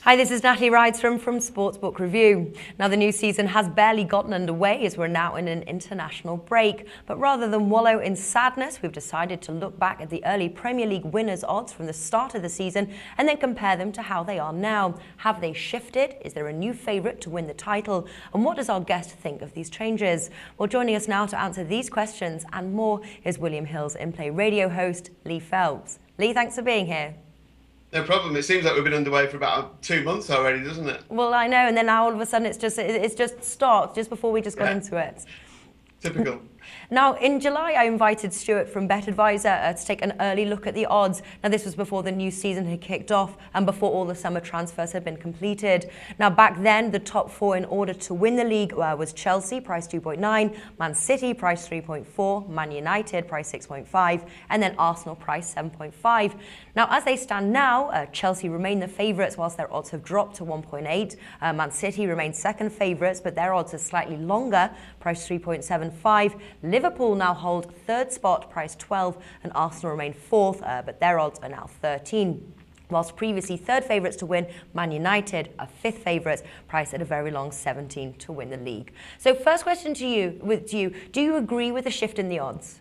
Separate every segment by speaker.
Speaker 1: Hi, this is Natalie Rydstrom from Sportsbook Review. Now, the new season has barely gotten underway as we're now in an international break. But rather than wallow in sadness, we've decided to look back at the early Premier League winners' odds from the start of the season and then compare them to how they are now. Have they shifted? Is there a new favourite to win the title? And what does our guest think of these changes? Well, joining us now to answer these questions and more is William Hill's In-Play radio host, Lee Phelps. Lee, thanks for being here.
Speaker 2: No problem. It seems like we've been underway for about 2 months already, doesn't it?
Speaker 1: Well, I know, and then now all of a sudden it's just stopped just before we just got into it.
Speaker 2: Typical.
Speaker 1: Now, in July, I invited Stuart from BetAdvisor to take an early look at the odds. Now, this was before the new season had kicked off and before all the summer transfers had been completed. Now, back then, the top four in order to win the league was Chelsea, price 2.9, Man City, price 3.4, Man United, price 6.5, and then Arsenal, price 7.5. Now, as they stand now, Chelsea remain the favourites whilst their odds have dropped to 1.8. Man City remain second favourites, but their odds are slightly longer, price 3.75. Liverpool now hold third spot, price 12, and Arsenal remain fourth, but their odds are now 13. Whilst previously third favourites to win, Man United are fifth favourites, priced at a very long 17 to win the league. So first question to you, do you agree with the shift in the odds?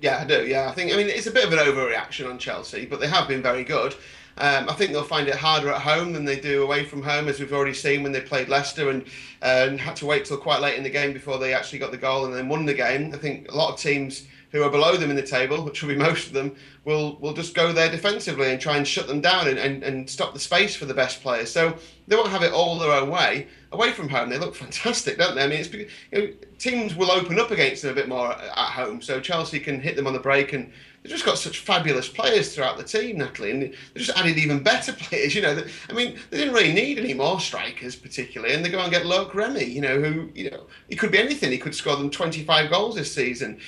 Speaker 2: Yeah, I do. Yeah, I mean, it's a bit of an overreaction on Chelsea, but they have been very good. I think they'll find it harder at home than they do away from home, as we've already seen when they played Leicester and had to wait till quite late in the game before they actually got the goal and then won the game. I think a lot of teams who are below them in the table, which will be most of them, will just go there defensively and try and shut them down and stop the space for the best players. So they won't have it all their own way. Away from home, they look fantastic, don't they? I mean, teams will open up against them a bit more at home, so Chelsea can hit them on the break, and they've just got such fabulous players throughout the team, Natalie, and they just added even better players. I mean, they didn't really need any more strikers particularly, and they go and get Loic Remy, who, he could be anything. He could score them 25 goals this season.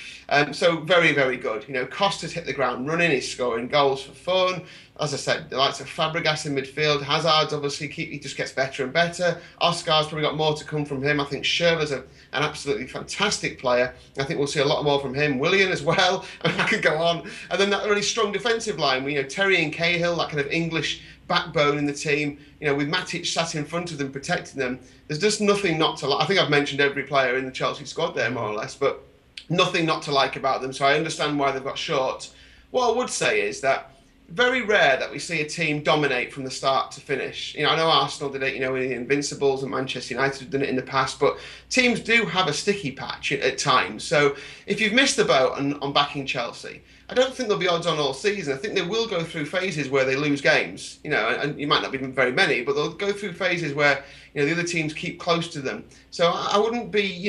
Speaker 2: So very, very good. Costa's hit the ground running. He's scoring goals for fun. As I said, the likes of Fabregas in midfield. Hazard's obviously he just gets better and better. Oscar's probably got more to come from him. I think Schürrle's an absolutely fantastic player. I think we'll see a lot more from him. Willian as well. I could go on. And then that really strong defensive line. Terry and Cahill, that kind of English backbone in the team. With Matic sat in front of them, protecting them. There's just nothing not to like. I think I've mentioned every player in the Chelsea squad there, more or less, but nothing not to like about them. So I understand why they've got short. What I would say is that very rare that we see a team dominate from the start to finish. I know Arsenal did it, with the Invincibles, and Manchester United have done it in the past, but teams do have a sticky patch at times. So if you've missed the boat on backing Chelsea, I don't think there'll be odds on all season. I think they will go through phases where they lose games, and you might not be very many, but they'll go through phases where, the other teams keep close to them. So I wouldn't be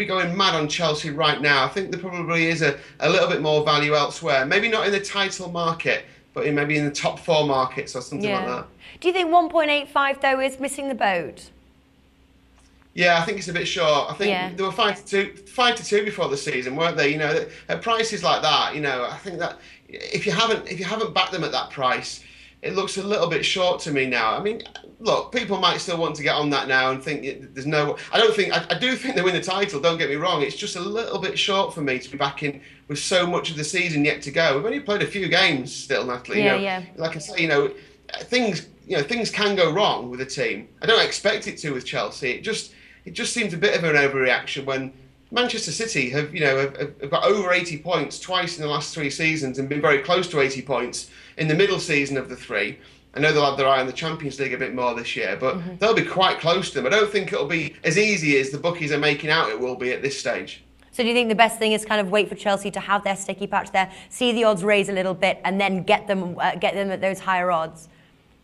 Speaker 2: going mad on Chelsea right now. I think there probably is a little bit more value elsewhere. Maybe not in the title market, but maybe in the top four markets or something like that.
Speaker 1: Do you think 1.85 though is missing the boat?
Speaker 2: Yeah, I think it's a bit short. I think they were 5-2 before the season, weren't they? At prices like that, I think that if you haven't backed them at that price, it looks a little bit short to me now. I mean, look, people might still want to get on that now and think there's no. I do think they win the title. Don't get me wrong. It's just a little bit short for me to be backing with so much of the season yet to go. We've only played a few games still, Natalie. Like I say, things can go wrong with a team. I don't expect it to with Chelsea. It just seems a bit of an overreaction when Manchester City have got over 80 points twice in the last 3 seasons and been very close to 80 points in the middle season of the 3. I know they'll have their eye on the Champions League a bit more this year, but they'll be quite close to them. I don't think it'll be as easy as the bookies are making out it will be at this stage.
Speaker 1: So do you think the best thing is kind of wait for Chelsea to have their sticky patch there, see the odds raise a little bit, and then get them at those higher odds?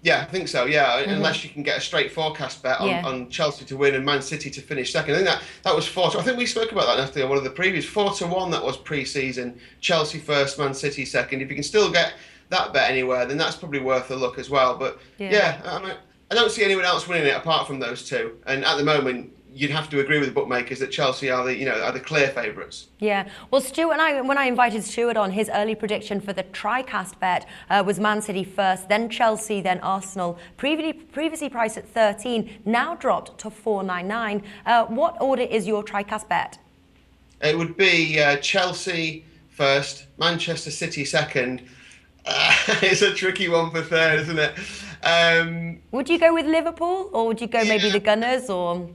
Speaker 2: Yeah, I think so, yeah, unless you can get a straight forecast bet on Chelsea to win and Man City to finish second. I think that was 4-1. I think we spoke about that, Natalie, on one of the previous. 4-1, that was pre-season. Chelsea first, Man City second. If you can still get that bet anywhere, then that's probably worth a look as well. But I don't see anyone else winning it apart from those two. And at the moment, you'd have to agree with the bookmakers that Chelsea are the clear favourites.
Speaker 1: Yeah. Well, Stuart, when I invited Stuart on, his early prediction for the TriCast bet was Man City first, then Chelsea, then Arsenal. Previously priced at 13, now dropped to 4.99. What order is your TriCast bet?
Speaker 2: It would be Chelsea first, Manchester City second. It's a tricky one for third, isn't it?
Speaker 1: Would you go with Liverpool, or would you go maybe the Gunners, or?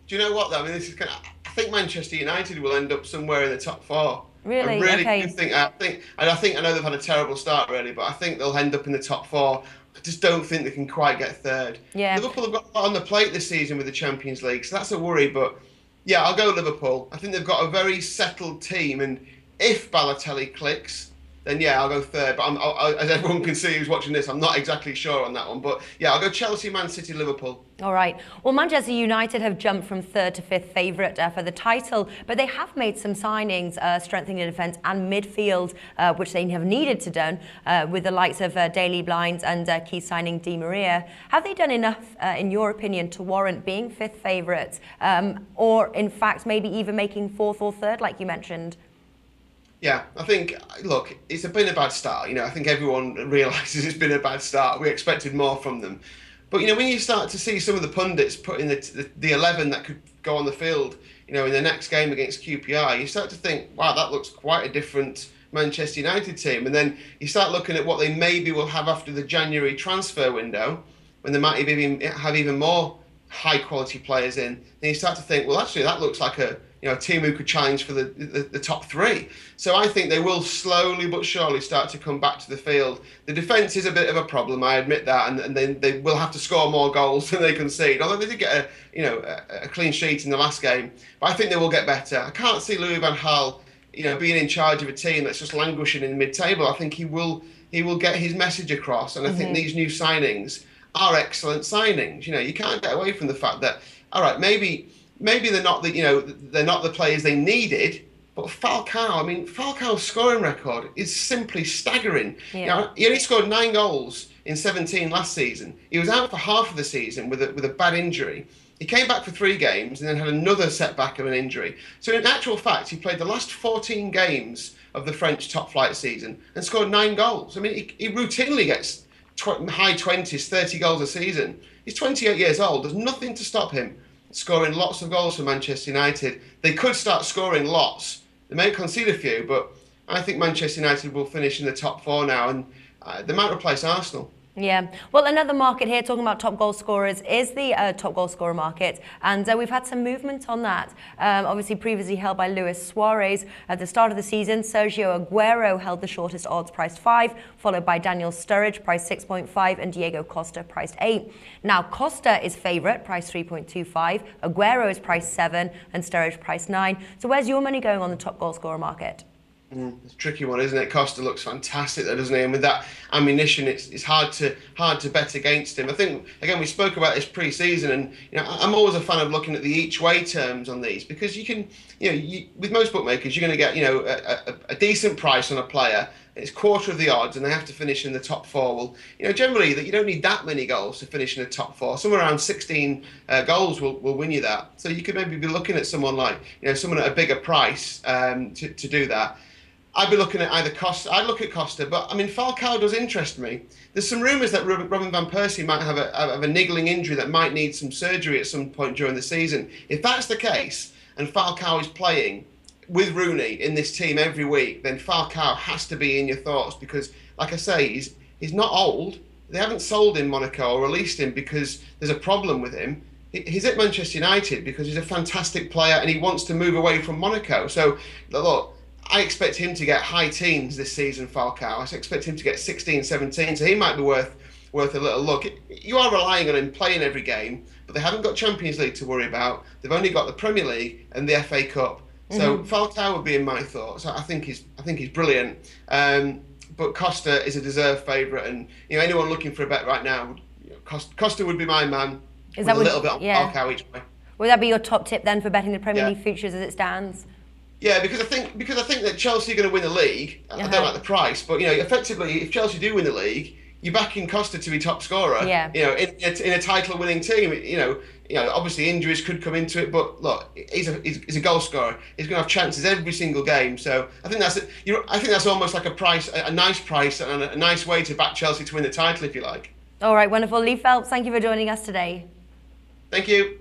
Speaker 2: Do you know what though? I mean, this is kind of. I think Manchester United will end up somewhere in the top four. I
Speaker 1: Really?
Speaker 2: really
Speaker 1: Okay.
Speaker 2: do think. I know they've had a terrible start really, but I think they'll end up in the top four. I just don't think they can quite get third.
Speaker 1: Yeah.
Speaker 2: Liverpool have got a lot on the plate this season with the Champions League, so that's a worry. But yeah, I'll go Liverpool. I think they've got a very settled team, and if Balotelli clicks, then yeah, I'll go third. But as everyone can see who's watching this, I'm not exactly sure on that one. But yeah, I'll go Chelsea, Man City, Liverpool.
Speaker 1: All right. Well, Manchester United have jumped from third to fifth favourite for the title, but they have made some signings, strengthening the defence and midfield, which they have needed to do, with the likes of Daley Blind and key signing Di Maria. Have they done enough, in your opinion, to warrant being fifth favourites, or in fact maybe even making fourth or third, like you mentioned?
Speaker 2: Yeah, I think, look, it's been a bad start. I think everyone realises it's been a bad start. We expected more from them. But, when you start to see some of the pundits put in the 11 that could go on the field, in the next game against QPR, you start to think, wow, that looks quite a different Manchester United team. And then you start looking at what they maybe will have after the January transfer window, when they might have even more high-quality players in. Then you start to think, well, actually, that looks like a team who could challenge for the top three. So I think they will slowly but surely start to come back to the field. The defence is a bit of a problem, I admit that, and they will have to score more goals than they concede. Although they did get a clean sheet in the last game, but I think they will get better. I can't see Louis van Gaal, being in charge of a team that's just languishing in mid-table. I think he will get his message across, and I think these new signings are excellent signings. You can't get away from the fact that, all right, maybe they're not the players they needed, but Falcao's scoring record is simply staggering.
Speaker 1: Yeah.
Speaker 2: He only scored 9 goals in 17 last season. He was out for half of the season with a bad injury. He came back for 3 games and then had another setback of an injury. So in actual fact, he played the last 14 games of the French top flight season and scored 9 goals. I mean, he routinely gets high 20s, 30 goals a season. He's 28 years old. There's nothing to stop him scoring lots of goals for Manchester United. They could start scoring lots. They may concede a few, but I think Manchester United will finish in the top 4 now, and they might replace Arsenal.
Speaker 1: Yeah. Well, another market here, talking about top goal scorers, is the top goal scorer market. And we've had some movement on that. Obviously, previously held by Luis Suarez. At the start of the season, Sergio Aguero held the shortest odds, priced 5, followed by Daniel Sturridge, priced 6.5, and Diego Costa, priced 8. Now, Costa is favourite, priced 3.25. Aguero is priced 7, and Sturridge priced 9. So where's your money going on the top goal scorer market?
Speaker 2: It's a tricky one, isn't it? Costa looks fantastic, though, doesn't he? And with that ammunition, it's hard to bet against him. I think, again, we spoke about this pre-season, and I'm always a fan of looking at the each-way terms on these, because you can, with most bookmakers, you're going to get a decent price on a player. It's quarter of the odds, and they have to finish in the top 4. Well, generally that you don't need that many goals to finish in the top 4. Somewhere around 16 goals will win you that. So you could maybe be looking at someone like someone at a bigger price to do that. I'd be looking at either Costa. I'd look at Costa, but I mean Falcao does interest me. There's some rumours that Robin van Persie might have a niggling injury that might need some surgery at some point during the season. If that's the case, and Falcao is playing with Rooney in this team every week, then Falcao has to be in your thoughts, because, like I say, he's not old. They haven't sold him Monaco or released him because there's a problem with him. He's at Manchester United because he's a fantastic player and he wants to move away from Monaco. So, look, I expect him to get high teens this season, Falcao. I expect him to get 16, 17, so he might be worth a little look. You are relying on him playing every game, but they haven't got Champions League to worry about. They've only got the Premier League and the FA Cup. So Falcao would be in my thoughts. I think he's brilliant. But Costa is a deserved favourite, and anyone looking for a bet right now, Costa would be my man.
Speaker 1: Is
Speaker 2: with
Speaker 1: that
Speaker 2: a little bit on Falcao each way.
Speaker 1: Would that be your top tip then for betting the Premier League futures as it stands?
Speaker 2: Yeah, because I think that Chelsea are going to win the league. I don't like the price, but effectively, if Chelsea do win the league, you're backing Costa to be top scorer.
Speaker 1: Yeah.
Speaker 2: In a title-winning team. Obviously injuries could come into it, but look, he's a goal scorer. He's going to have chances every single game. So I think that's almost like a nice price and a nice way to back Chelsea to win the title, if you like.
Speaker 1: All right, wonderful. Lee Phelps, thank you for joining us today.
Speaker 2: Thank you.